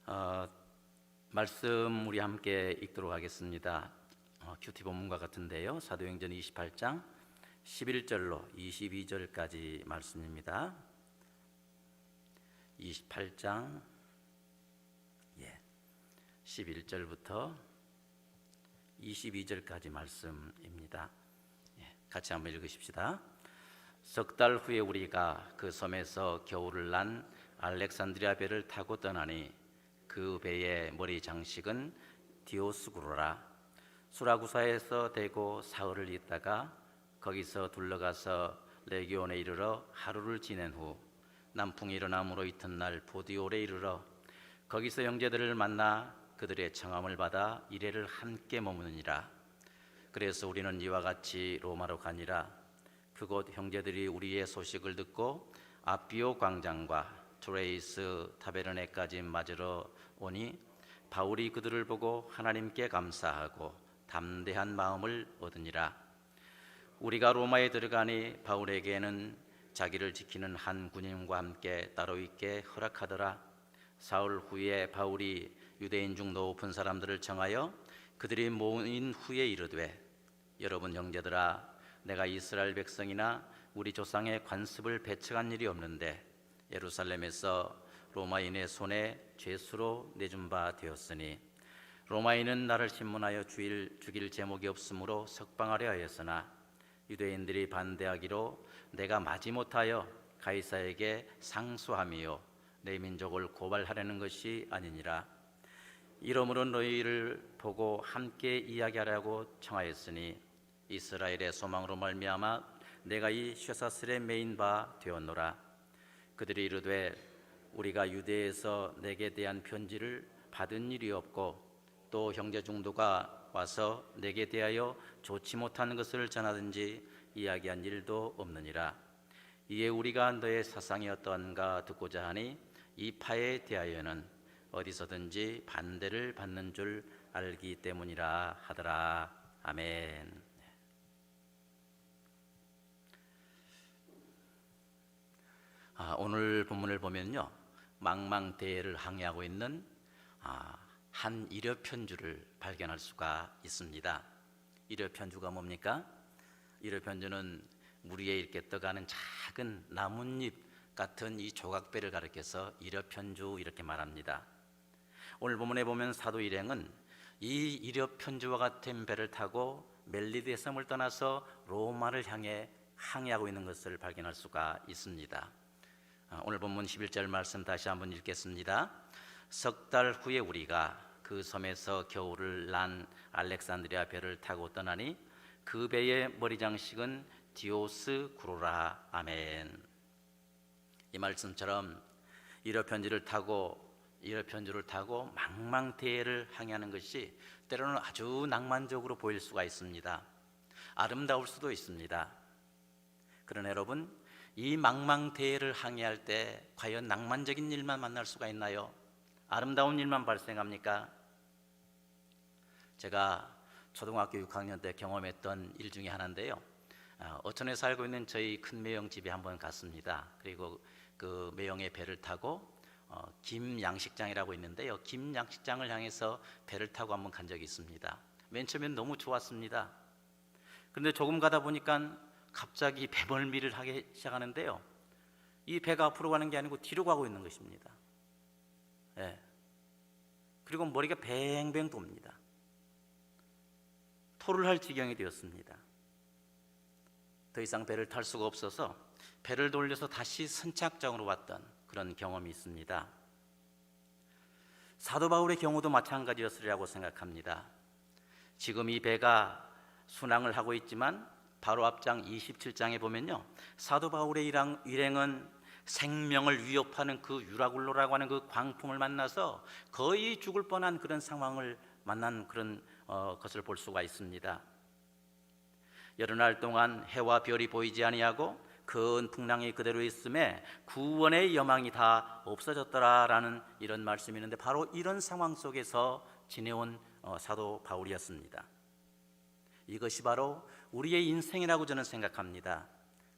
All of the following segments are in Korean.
어, 말씀 우리 함께 읽도록 하겠습니다. 큐티 본문과 같은데요. 사도행전 28장 11절로 22절까지 말씀입니다. 28장 11절부터 22절까지 말씀입니다. 같이 한번 읽으십시다. 석 달 후에 우리가 그 섬에서 겨울을 난 알렉산드리아 배를 타고 떠나니 그 배의 머리 장식은 디오스구로라. 수라구사에서 대고 사흘을 있다가 거기서 둘러가서 레기온에 이르러 하루를 지낸 후 남풍이 일어남으로 이튿날 보디올에 이르러 거기서 형제들을 만나 그들의 청함을 받아 이레를 함께 머무느니라. 그래서 우리는 이와 같이 로마로 가니라. 그곳 형제들이 우리의 소식을 듣고 아비오 광장과 트레이스 타베르네까지 맞으러 오니 바울이 그들을 보고 하나님께 감사하고 담대한 마음을 얻으니라. 우리가 로마에 들어가니 바울에게는 자기를 지키는 한 군인과 함께 따로 있게 허락하더라. 사흘 후에 바울이 유대인 중 높은 사람들을 청하여 그들이 모인 후에 이르되, 여러분 형제들아, 내가 이스라엘 백성이나 우리 조상의 관습을 배척한 일이 없는데 예루살렘에서 로마인의 손에 죄수로 내준 바 되었으니 로마인은 나를 신문하여 죽일 제목이 없으므로 석방하려 하였으나 유대인들이 반대하기로 내가 마지못하여 가이사에게 상소함이요 내 민족을 고발하려는 것이 아니니라. 이러므로 너희를 보고 함께 이야기하라고 청하였으니 이스라엘의 소망으로 말미암아 내가 이 쇠사슬에 매인 바 되었노라. 그들이 이르되 우리가 유대에서 내게 대한 편지를 받은 일이 없고 또 형제 중도가 와서 내게 대하여 좋지 못한 것을 전하든지 이야기한 일도 없느니라. 이에 우리가 너의 사상이 어떠한가 듣고자 하니 이 파에 대하여는 어디서든지 반대를 받는 줄 알기 때문이라 하더라. 아멘. 오늘 본문을 보면요, 망망대해를 항해하고 있는 한 일여편주를 발견할 수가 있습니다. 일여편주가 뭡니까? 일여편주는 물 위에 이렇게 떠가는 작은 나뭇잎 같은 이 조각배를 가리켜서 일여편주 이렇게 말합니다. 오늘 본문에 보면 사도 일행은 이 일여편주와 같은 배를 타고 멜리드의 섬을 떠나서 로마를 향해 항해하고 있는 것을 발견할 수가 있습니다. 오늘 본문 11절 말씀 다시 한번 읽겠습니다. 석 달 후에 우리가 그 섬에서 겨울을 난 알렉산드리아 배를 타고 떠나니 그 배의 머리 장식은 디오스구로라. 아멘. 이 말씀처럼 일여편주를 타고 망망대해를 항해하는 것이 때로는 아주 낭만적으로 보일 수가 있습니다. 아름다울 수도 있습니다. 그러나 여러분, 이 망망대해를 항해할 때 과연 낭만적인 일만 만날 수가 있나요? 아름다운 일만 발생합니까? 제가 초등학교 6학년 때 경험했던 일 중에 하나인데요, 어촌에 살고 있는 저희 큰 매형 집에 한번 갔습니다. 그리고 그 매형의 배를 타고 김양식장이라고 있는데요, 김양식장을 향해서 배를 타고 한번 간 적이 있습니다. 맨 처음엔 너무 좋았습니다. 그런데 조금 가다 보니까 갑자기 배멀미를 하기 시작하는데요, 이 배가 앞으로 가는 게 아니고 뒤로 가고 있는 것입니다. 그리고 머리가 뱅뱅 돕니다. 토를 할 지경이 되었습니다. 더 이상 배를 탈 수가 없어서 배를 돌려서 다시 선착장으로 왔던 그런 경험이 있습니다. 사도 바울의 경우도 마찬가지였으리라고 생각합니다. 지금 이 배가 순항을 하고 있지만 바로 앞장 27장에 보면요, 사도 바울의 일행은 생명을 위협하는 그 유라굴로라고 하는 그 광풍을 만나서 거의 죽을 뻔한 그런 상황을 만난 그런 것을 볼 수가 있습니다. 여러 날 동안 해와 별이 보이지 아니하고 큰 풍랑이 그대로 있음에 구원의 여망이 다 없어졌더라라는 이런 말씀이 있는데, 바로 이런 상황 속에서 지내온 사도 바울이었습니다. 이것이 바로 우리의 인생이라고 저는 생각합니다.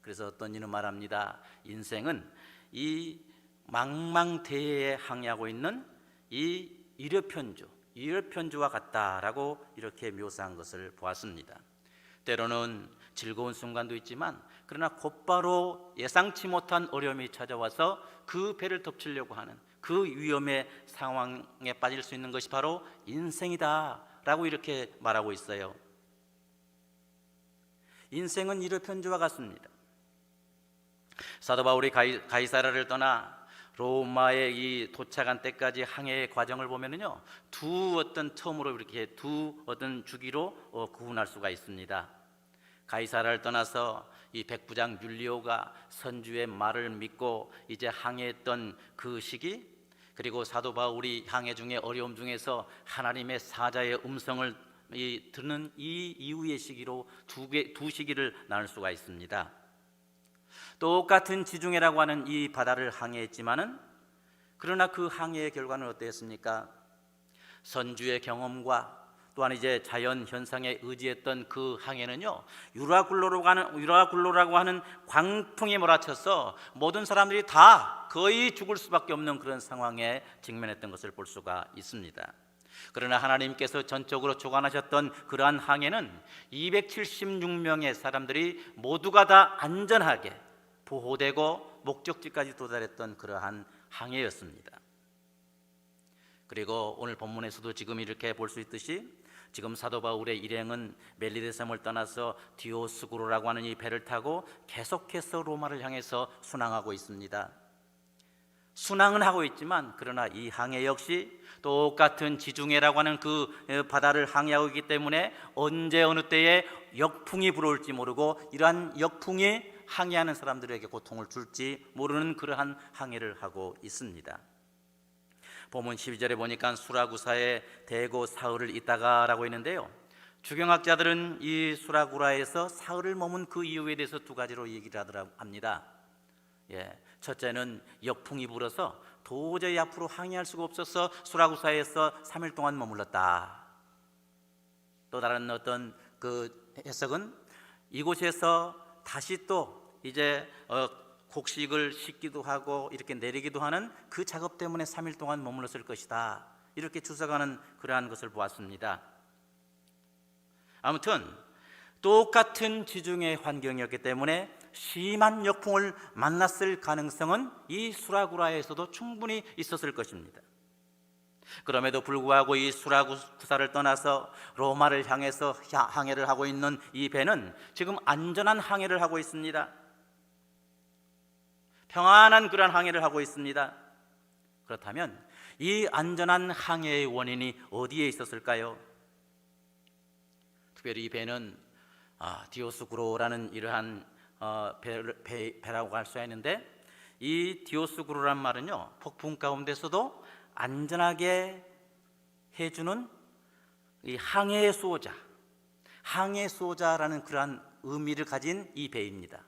그래서 어떤 이는 말합니다. 인생은 이 망망대해에 항해하고 있는 이 일회편주와 같다라고 이렇게 묘사한 것을 보았습니다. 때로는 즐거운 순간도 있지만 그러나 곧바로 예상치 못한 어려움이 찾아와서 그 배를 덮치려고 하는 그 위험의 상황에 빠질 수 있는 것이 바로 인생이다라고 이렇게 말하고 있어요. 인생은 일회편주와 같습니다. 사도 바울이 가이사랴를 떠나 로마에 이 도착한 때까지 항해의 과정을 보면은요, 두 어떤 주기로 구분할 수가 있습니다. 가이사랴를 떠나서 이 백부장 율리오가 선주의 말을 믿고 이제 항해했던 그 시기, 그리고 사도 바울이 항해 중에 어려움 중에서 하나님의 사자의 음성을 듣는 이 이후의 시기로 두 시기를 나눌 수가 있습니다. 똑같은 지중해라고 하는 이 바다를 항해했지만은 그러나 그 항해의 결과는 어땠습니까? 선주의 경험과 또한 이제 자연 현상에 의지했던 그 항해는요, 유라굴로라고 하는 광풍에 몰아쳐서 모든 사람들이 다 거의 죽을 수밖에 없는 그런 상황에 직면했던 것을 볼 수가 있습니다. 그러나 하나님께서 전적으로 주관하셨던 그러한 항해는 276명의 사람들이 모두가 다 안전하게 보호되고 목적지까지 도달했던 그러한 항해였습니다. 그리고 오늘 본문에서도 지금 이렇게 볼 수 있듯이 지금 사도 바울의 일행은 멜리데 섬을 떠나서 디오스구로라고 하는 이 배를 타고 계속해서 로마를 향해서 순항하고 있습니다. 순항은 하고 있지만 그러나 이 항해 역시 똑같은 지중해라고 하는 그 바다를 항해하고 있기 때문에 언제 어느 때에 역풍이 불어올지 모르고 이러한 역풍이 항해하는 사람들에게 고통을 줄지 모르는 그러한 항해를 하고 있습니다. 본문 12절에 보니까 수라구사에 대고 사흘을 있다가라고 있는데요, 주경학자들은 이 수라구라에서 사흘을 머문 그 이유에 대해서 두 가지로 얘기를 합니다. 첫째는 역풍이 불어서 도저히 앞으로 항해할 수가 없어서 수라구사에서 3일 동안 머물렀다. 또 다른 어떤 그 해석은 이곳에서 다시 또 이제 곡식을 싣기도 하고 이렇게 내리기도 하는 그 작업 때문에 3일 동안 머물렀을 것이다, 이렇게 추측하는 그러한 것을 보았습니다. 아무튼 똑같은 지중해 환경이었기 때문에 심한 역풍을 만났을 가능성은 이 수라구라에서도 충분히 있었을 것입니다. 그럼에도 불구하고 이 수라구사를 떠나서 로마를 향해서 항해를 하고 있는 이 배는 지금 안전한 항해를 하고 있습니다. 평안한 그런 항해를 하고 있습니다. 그렇다면 이 안전한 항해의 원인이 어디에 있었을까요? 특별히 이 배는 디오스구로라는 이러한 배라고 할 수가 있는데, 이 디오스구로란 말은요, 폭풍 가운데서도 안전하게 해주는 이 항해의 수호자라는 그러한 의미를 가진 이 배입니다.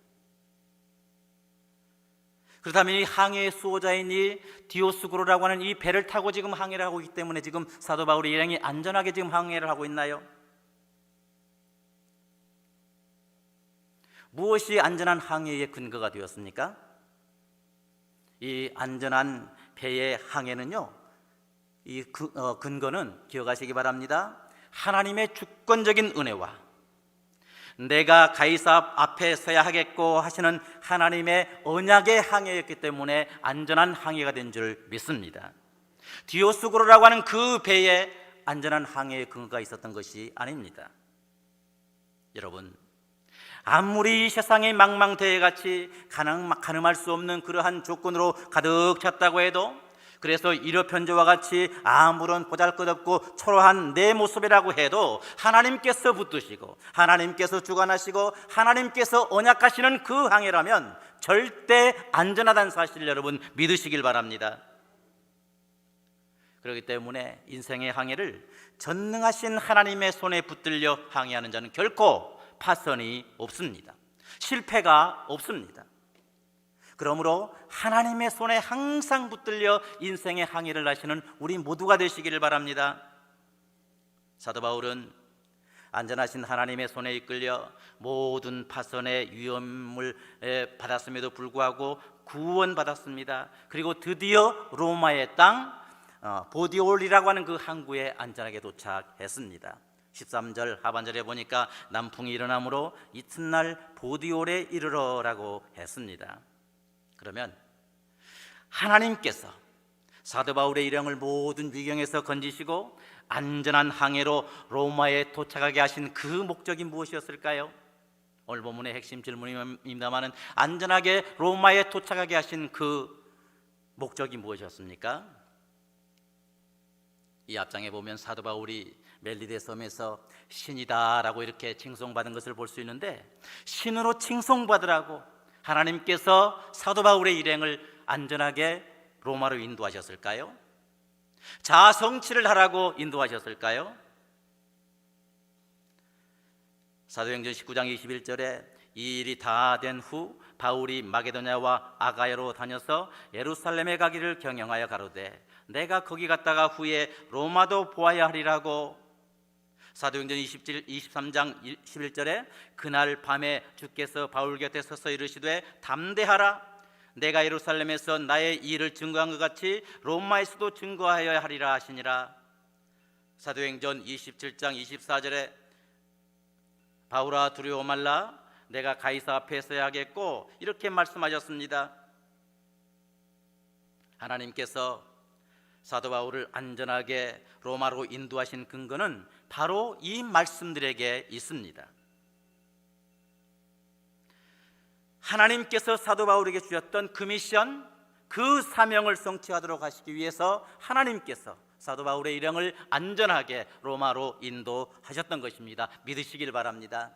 그렇다면 이 항해의 수호자인 이 디오스구로라고 하는 이 배를 타고 지금 항해를 하고 있기 때문에 지금 사도 바울의 일행이 안전하게 지금 항해를 하고 있나요? 무엇이 안전한 항해의 근거가 되었습니까? 이 안전한 배의 항해는요, 이 근거는 기억하시기 바랍니다. 하나님의 주권적인 은혜와 내가 가이사 앞에 서야 하겠고 하시는 하나님의 언약의 항해였기 때문에 안전한 항해가 된 줄 믿습니다. 디오스구로라고 하는 그 배에 안전한 항해의 근거가 있었던 것이 아닙니다. 여러분, 아무리 이 세상이 망망대해같이 가늠할 수 없는 그러한 조건으로 가득 찼다고 해도, 그래서 일회편주와 같이 아무런 보잘것없고 초라한 내 모습이라고 해도 하나님께서 붙드시고 하나님께서 주관하시고 하나님께서 언약하시는 그 항해라면 절대 안전하다는 사실을 여러분 믿으시길 바랍니다. 그렇기 때문에 인생의 항해를 전능하신 하나님의 손에 붙들려 항해하는 자는 결코 파선이 없습니다. 실패가 없습니다. 그러므로 하나님의 손에 항상 붙들려 인생의 항해를 하시는 우리 모두가 되시기를 바랍니다. 사도 바울은 안전하신 하나님의 손에 이끌려 모든 파선의 위험을 받았음에도 불구하고 구원받았습니다. 그리고 드디어 로마의 땅 보디올이라고 하는 그 항구에 안전하게 도착했습니다. 13절 하반절에 보니까 남풍이 일어나므로 이튿날 보디올에 이르러라고 했습니다. 그러면 하나님께서 사도 바울의 일행을 모든 위경에서 건지시고 안전한 항해로 로마에 도착하게 하신 그 목적이 무엇이었을까요? 오늘 본문의 핵심 질문입니다마는 안전하게 로마에 도착하게 하신 그 목적이 무엇이었습니까? 이 앞장에 보면 사도 바울이 멜리데 섬에서 신이다라고 이렇게 칭송받은 것을 볼 수 있는데, 신으로 칭송받으라고 하나님께서 사도 바울의 일행을 안전하게 로마로 인도하셨을까요? 자아 성취를 하라고 인도하셨을까요? 사도행전 19장 21절에 이 일이 다 된 후 바울이 마게도냐와 아가야로 다녀서 예루살렘에 가기를 경영하여 가로되 내가 거기 갔다가 후에 로마도 보아야 하리라고. 사도행전 23장 11절에 그날 밤에 주께서 바울 곁에 서서 이르시되 담대하라, 내가 예루살렘에서 나의 일을 증거한 것 같이 로마에서도 증거하여야 하리라 하시니라. 사도행전 27장 24절에 바울아 두려워 말라, 내가 가이사 앞에 서야겠고 이렇게 말씀하셨습니다. 하나님께서 사도 바울을 안전하게 로마로 인도하신 근거는 바로 이 말씀들에게 있습니다. 하나님께서 사도 바울에게 주셨던 그 미션, 그 사명을 성취하도록 하시기 위해서 하나님께서 사도 바울의 일행을 안전하게 로마로 인도하셨던 것입니다. 믿으시길 바랍니다.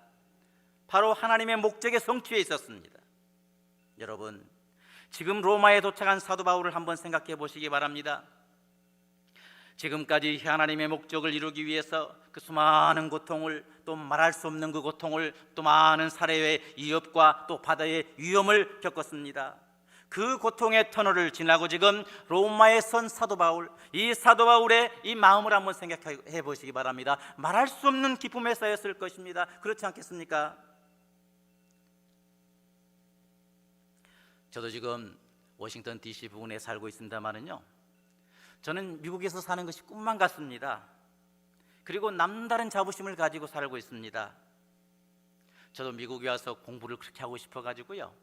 바로 하나님의 목적의 성취에 있었습니다. 여러분, 지금 로마에 도착한 사도 바울을 한번 생각해 보시기 바랍니다. 지금까지 하나님의 목적을 이루기 위해서 그 수많은 고통을, 또 말할 수 없는 그 고통을, 또 많은 살해의 위협과 또 바다의 위험을 겪었습니다. 그 고통의 터널을 지나고 지금 로마에 선 사도 바울, 이 사도 바울의 이 마음을 한번 생각해 보시기 바랍니다. 말할 수 없는 기쁨에 쌓였을 것입니다. 그렇지 않겠습니까? 저도 지금 워싱턴 DC 부근에 살고 있습니다만은요, 저는 미국에서 사는 것이 꿈만 같습니다. 그리고 남다른 자부심을 가지고 살고 있습니다. 저도 미국에 와서 공부를 그렇게 하고 싶어가지고요,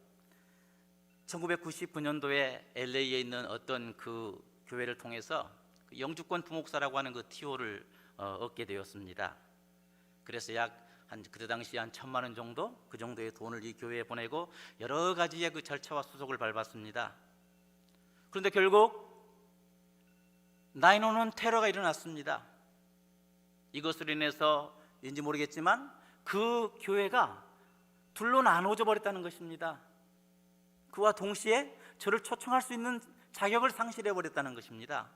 1999년도에 LA에 있는 어떤 그 교회를 통해서 영주권 부목사라고 하는 그 TO를 얻게 되었습니다. 그래서 그때 당시 한 1,000만 원 정도, 그 정도의 돈을 이 교회에 보내고 여러 가지의 그 절차와 수속을 밟았습니다. 그런데 결국 9/11 테러가 일어났습니다. 이것으로 인해서인지 모르겠지만 그 교회가 둘로 나눠져 버렸다는 것입니다. 그와 동시에 저를 초청할 수 있는 자격을 상실해 버렸다는 것입니다.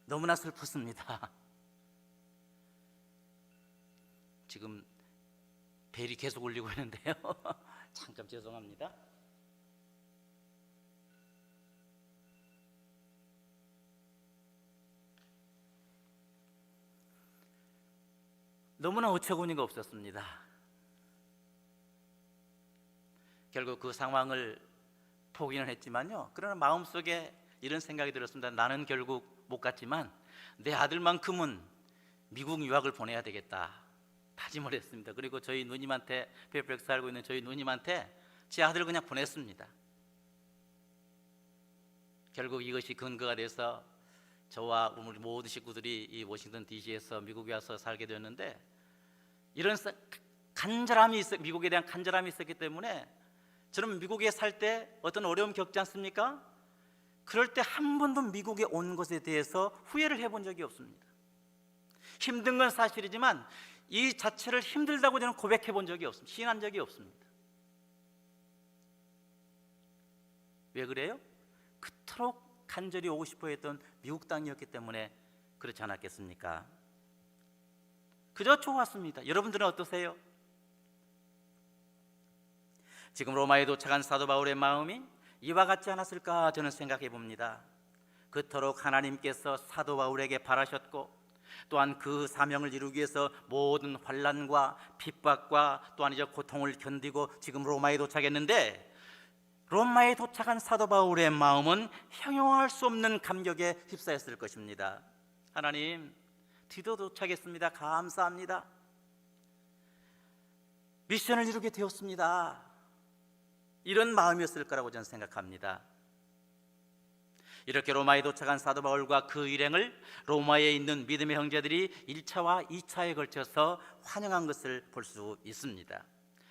너무나 슬펐습니다. 지금 벨이 계속 울리고 있는데요. 잠깐 죄송합니다. 너무나 어처구니가 없었습니다. 결국 그 상황을 포기는 했지만요, 그러나 마음속에 이런 생각이 들었습니다. 나는 결국 못 갔지만 내 아들만큼은 미국 유학을 보내야 되겠다 다짐을 했습니다. 그리고 저희 누님한테, 페어팩스 살고 있는 저희 누님한테 제 아들을 그냥 보냈습니다. 결국 이것이 근거가 돼서 저와 우리 모든 식구들이 이 워싱턴 DC에서 미국에 와서 살게 되었는데, 이런 간절함이 미국에 대한 간절함이 있었기 때문에 저는 미국에 살 때 어떤 어려움 겪지 않습니까? 그럴 때 한 번도 미국에 온 것에 대해서 후회를 해본 적이 없습니다. 힘든 건 사실이지만 이 자체를 힘들다고 저는 고백해 본 적이 없습니다. 시인한 적이 없습니다. 왜 그래요? 그토록 간절히 오고 싶어 했던 미국 땅이었기 때문에 그렇지 않았겠습니까? 그저 좋았습니다. 여러분들은 어떠세요? 지금 로마에 도착한 사도 바울의 마음이 이와 같지 않았을까 저는 생각해 봅니다. 그토록 하나님께서 사도 바울에게 바라셨고, 또한 그 사명을 이루기 위해서 모든 환난과 핍박과 또한 이제 고통을 견디고 지금 로마에 도착했는데, 로마에 도착한 사도 바울의 마음은 형용할 수 없는 감격에 휩싸였을 것입니다. 하나님, 드디어 도착했습니다. 감사합니다. 미션을 이루게 되었습니다. 이런 마음이었을 거라고 저는 생각합니다. 이렇게 로마에 도착한 사도 바울과 그 일행을 로마에 있는 믿음의 형제들이 1차와 2차에 걸쳐서 환영한 것을 볼 수 있습니다.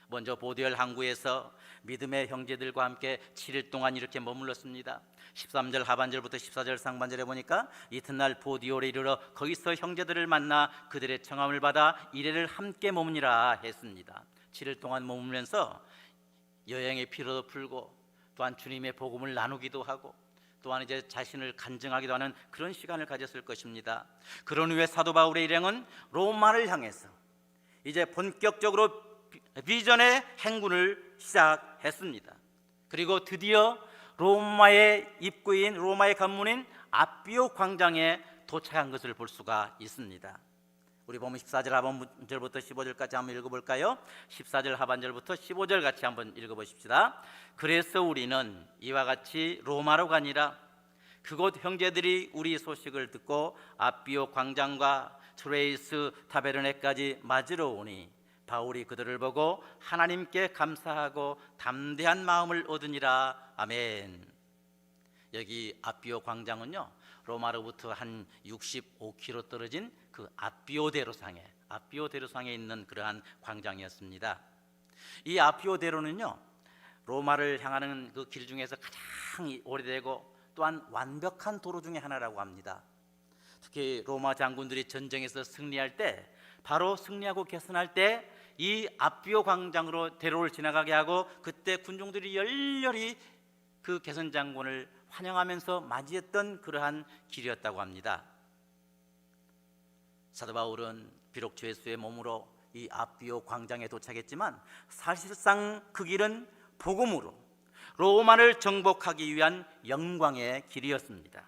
먼저 보디얼 항구에서 믿음의 형제들과 함께 7일 동안 이렇게 머물렀습니다. 13절 하반절부터 14절 상반절에 보니까 이튿날 보디올에 이르러 거기서 형제들을 만나 그들의 청함을 받아 이래를 함께 머무니라 했습니다. 7일 동안 머물면서 여행의 피로도 풀고 또한 주님의 복음을 나누기도 하고 또한 이제 자신을 간증하기도 하는 그런 시간을 가졌을 것입니다. 그런 후에 사도 바울의 일행은 로마를 향해서 이제 본격적으로 비전의 행군을 시작했습니다. 그리고 드디어 로마의 입구인 로마의 관문인 아비오 광장에 도착한 것을 볼 수가 있습니다. 우리 보면 14절 하반절부터 15절까지 한번 읽어볼까요? 14절 하반절부터 15절 같이 한번 읽어보십시다. 그래서 우리는 이와 같이 로마로 가니라. 그곳 형제들이 우리 소식을 듣고 아비오 광장과 트레이스 타베르네까지 맞으러 오니 바울이 그들을 보고 하나님께 감사하고 담대한 마음을 얻으니라. 아멘. 여기 아비오 광장은요, 로마로부터 한 65km 떨어진 그 아비오 대로상에 있는 그러한 광장이었습니다. 이 아비오 대로는요, 로마를 향하는 그 길 중에서 가장 오래되고 또한 완벽한 도로 중에 하나라고 합니다. 특히 로마 장군들이 전쟁에서 승리할 때, 바로 승리하고 개선할 때 이 아비오 광장으로 대로를 지나가게 하고 그때 군중들이 열렬히 그 개선 장군을 환영하면서 맞이했던 그러한 길이었다고 합니다. 사도 바울은 비록 주 예수의 몸으로 이 아비오 광장에 도착했지만 사실상 그 길은 복음으로 로마를 정복하기 위한 영광의 길이었습니다.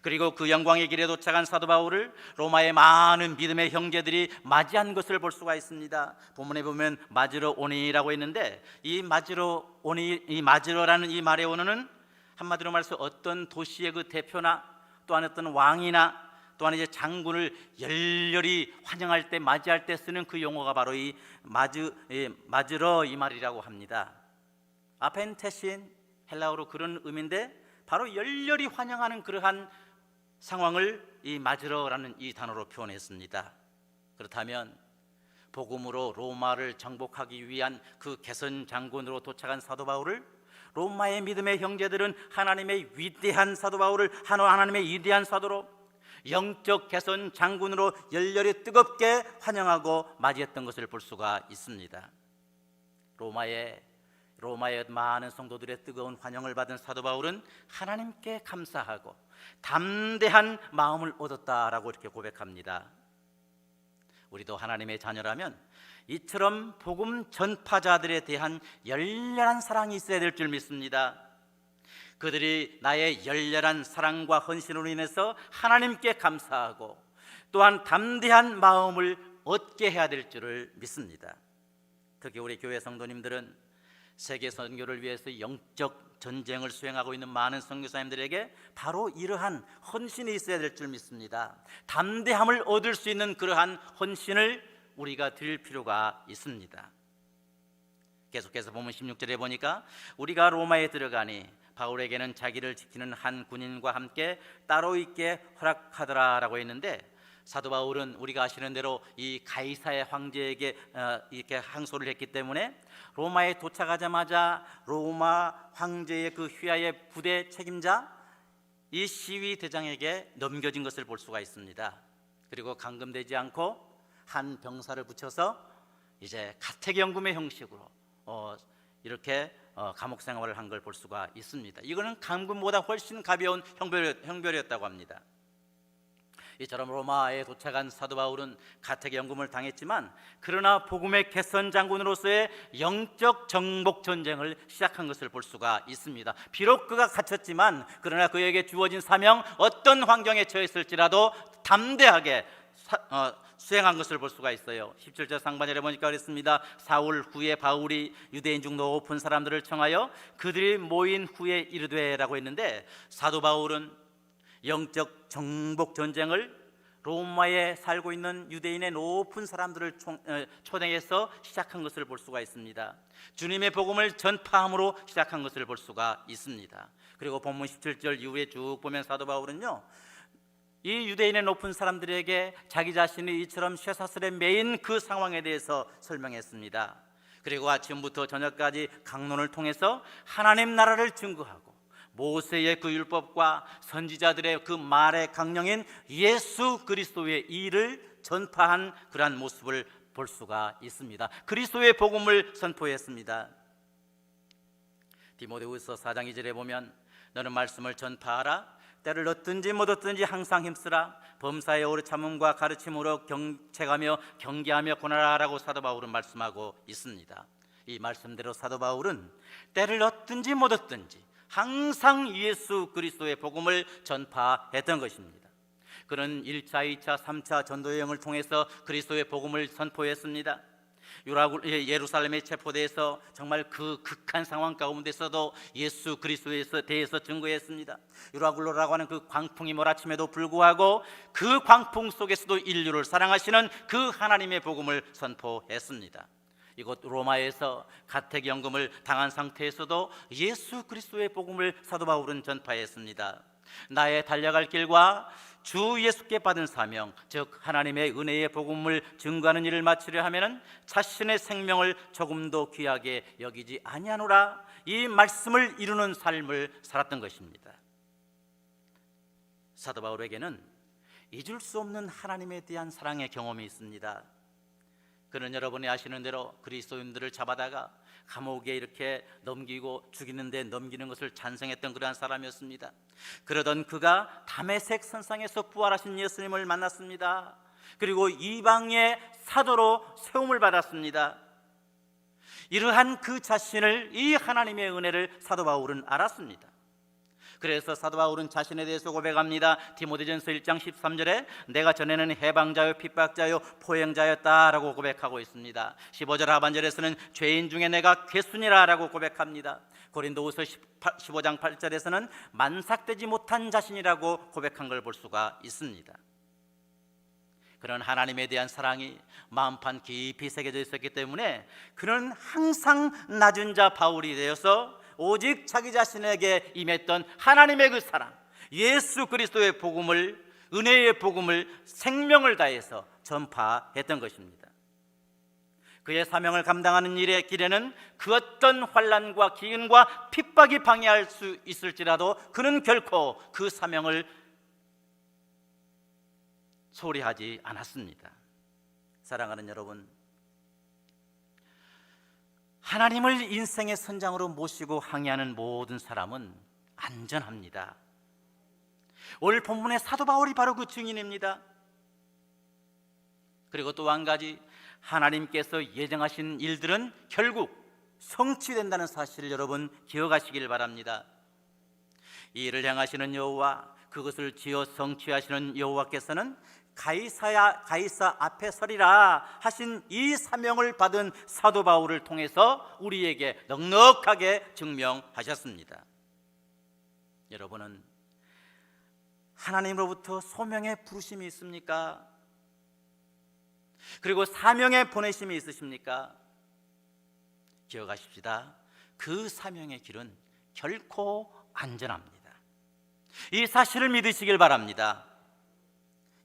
그리고 그 영광의 길에 도착한 사도 바울을 로마의 많은 믿음의 형제들이 맞이한 것을 볼 수가 있습니다. 본문에 보면 맞으러 오니라고 했는데 이 맞으러 오니, 이 맞으러라는 이 말의 원어는 한마디로 말해서 어떤 도시의 그 대표나 또한 어떤 왕이나 또한 이제 장군을 열렬히 환영할 때 맞이할 때 쓰는 그 용어가 바로 이 맞으러 이 말이라고 합니다. 아펜테신, 헬라어로 그런 의미인데 바로 열렬히 환영하는 그러한 상황을 이 맞으러라는 이 단어로 표현했습니다. 그렇다면 복음으로 로마를 정복하기 위한 그 개선 장군으로 도착한 사도 바울을 로마의 믿음의 형제들은 하나님의 위대한 사도 바울을 하나님의 위대한 사도로 영적 개선 장군으로 열렬히 뜨겁게 환영하고 맞이했던 것을 볼 수가 있습니다. 로마의 많은 성도들의 뜨거운 환영을 받은 사도 바울은 하나님께 감사하고 담대한 마음을 얻었다라고 이렇게 고백합니다. 우리도 하나님의 자녀라면 이처럼 복음 전파자들에 대한 열렬한 사랑이 있어야 될 줄 믿습니다. 그들이 나의 열렬한 사랑과 헌신으로 인해서 하나님께 감사하고 또한 담대한 마음을 얻게 해야 될 줄을 믿습니다. 특히 우리 교회 성도님들은 세계 선교를 위해서 영적 전쟁을 수행하고 있는 많은 선교사님들에게 바로 이러한 헌신이 있어야 될 줄 믿습니다. 담대함을 얻을 수 있는 그러한 헌신을 우리가 드릴 필요가 있습니다. 계속해서 보면 16절에 보니까 우리가 로마에 들어가니 바울에게는 자기를 지키는 한 군인과 함께 따로 있게 허락하더라라고 했는데, 사도 바울은 우리가 아시는 대로 이 가이사의 황제에게 이렇게 항소를 했기 때문에 로마에 도착하자마자 로마 황제의 그 휘하의 부대 책임자 이 시위 대장에게 넘겨진 것을 볼 수가 있습니다. 그리고 감금되지 않고 한 병사를 붙여서 이제 가택연금의 형식으로 이렇게 감옥 생활을 한 걸 볼 수가 있습니다. 이거는 감금보다 훨씬 가벼운 형벌이었다고 합니다. 이처럼 로마에 도착한 사도 바울은 가택연금을 당했지만 그러나 복음의 개선 장군으로서의 영적 정복 전쟁을 시작한 것을 볼 수가 있습니다. 비록 그가 갇혔지만 그러나 그에게 주어진 사명, 어떤 환경에 처했을지라도 담대하게 수행한 것을 볼 수가 있어요. 17절 상반절에 보니까 그랬습니다. 사울 후에 바울이 유대인 중 높은 사람들을 청하여 그들이 모인 후에 이르되 라고 했는데, 사도 바울은 영적 정복 전쟁을 로마에 살고 있는 유대인의 높은 사람들을 초대해서 시작한 것을 볼 수가 있습니다. 주님의 복음을 전파함으로 시작한 것을 볼 수가 있습니다. 그리고 본문 17절 이후에 쭉 보면 사도 바울은요, 이 유대인의 높은 사람들에게 자기 자신이 이처럼 쇠사슬에 매인 그 상황에 대해서 설명했습니다. 그리고 아침부터 저녁까지 강론을 통해서 하나님 나라를 증거하고 모세의 그 율법과 선지자들의 그 말의 강령인 예수 그리스도의 일을 전파한 그러한 모습을 볼 수가 있습니다. 그리스도의 복음을 선포했습니다. 디모데후서 4장 2절에 보면 너는 말씀을 전파하라. 때를 얻든지 못 얻든지 항상 힘쓰라. 범사에 오래 참음과 가르침으로 경책하며 경계하며 권하라라고 사도 바울은 말씀하고 있습니다. 이 말씀대로 사도 바울은 때를 얻든지 못 얻든지 항상 예수 그리스도의 복음을 전파했던 것입니다. 그는 1차, 2차, 3차 전도 여행을 통해서 그리스도의 복음을 선포했습니다. 예루살렘에 체포돼서 정말 그 극한 상황 가운데서도 예수 그리스도에 대해서 증거했습니다. 유라굴로라고 하는 그 광풍이 몰아침에도 불구하고 그 광풍 속에서도 인류를 사랑하시는 그 하나님의 복음을 선포했습니다. 이곳 로마에서 가택연금을 당한 상태에서도 예수 그리스도의 복음을 사도 바울은 전파했습니다. 나의 달려갈 길과 주 예수께 받은 사명, 즉 하나님의 은혜의 복음을 증거하는 일을 마치려 하면은 자신의 생명을 조금도 귀하게 여기지 아니하노라, 이 말씀을 이루는 삶을 살았던 것입니다. 사도 바울에게는 잊을 수 없는 하나님에 대한 사랑의 경험이 있습니다. 그는 여러분이 아시는 대로 그리스도인들을 잡아다가 감옥에 이렇게 넘기고 죽이는데 넘기는 것을 찬성했던 그러한 사람이었습니다. 그러던 그가 다메섹 선상에서 부활하신 예수님을 만났습니다. 그리고 이방의 사도로 세움을 받았습니다. 이러한 그 자신을, 이 하나님의 은혜를 사도 바울은 알았습니다. 그래서 사도 바울은 자신에 대해서 고백합니다. 디모데전서 1장 13절에 내가 전에는 해방자요 핍박자요 포행자였다라고 고백하고 있습니다. 15절 하반절에서는 죄인 중에 내가 괴순이라라고 고백합니다. 고린도후서 15장 8절에서는 만삭되지 못한 자신이라고 고백한 걸 볼 수가 있습니다. 그런 하나님에 대한 사랑이 마음판 깊이 새겨져 있었기 때문에 그는 항상 낮은 자 바울이 되어서 오직 자기 자신에게 임했던 하나님의 그 사랑, 예수 그리스도의 복음을, 은혜의 복음을 생명을 다해서 전파했던 것입니다. 그의 사명을 감당하는 일의 길에는 그 어떤 환난과 기근과 핍박이 방해할 수 있을지라도 그는 결코 그 사명을 소홀히 하지 않았습니다. 사랑하는 여러분, 하나님을 인생의 선장으로 모시고 항해하는 모든 사람은 안전합니다. 오늘 본문의 사도 바울이 바로 그 증인입니다. 그리고 또 한 가지, 하나님께서 예정하신 일들은 결국 성취된다는 사실을 여러분 기억하시길 바랍니다. 이 일을 행하시는 여호와, 그것을 지어 성취하시는 여호와께서는 가이사 앞에 서리라 하신 이 사명을 받은 사도 바울을 통해서 우리에게 넉넉하게 증명하셨습니다. 여러분은 하나님으로부터 소명의 부르심이 있습니까? 그리고 사명의 보내심이 있으십니까? 기억하십시다. 그 사명의 길은 결코 안전합니다. 이 사실을 믿으시길 바랍니다.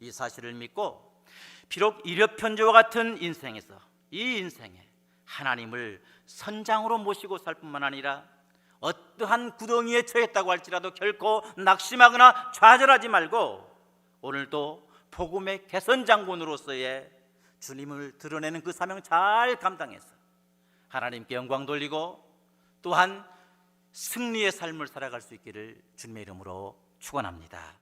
이 사실을 믿고 비록 이력편지와 같은 인생에서, 이 인생에 하나님을 선장으로 모시고 살 뿐만 아니라 어떠한 구덩이에 처했다고 할지라도 결코 낙심하거나 좌절하지 말고 오늘도 복음의 개선장군으로서의 주님을 드러내는 그 사명 잘 감당해서 하나님께 영광 돌리고 또한 승리의 삶을 살아갈 수 있기를 주님의 이름으로 축원합니다.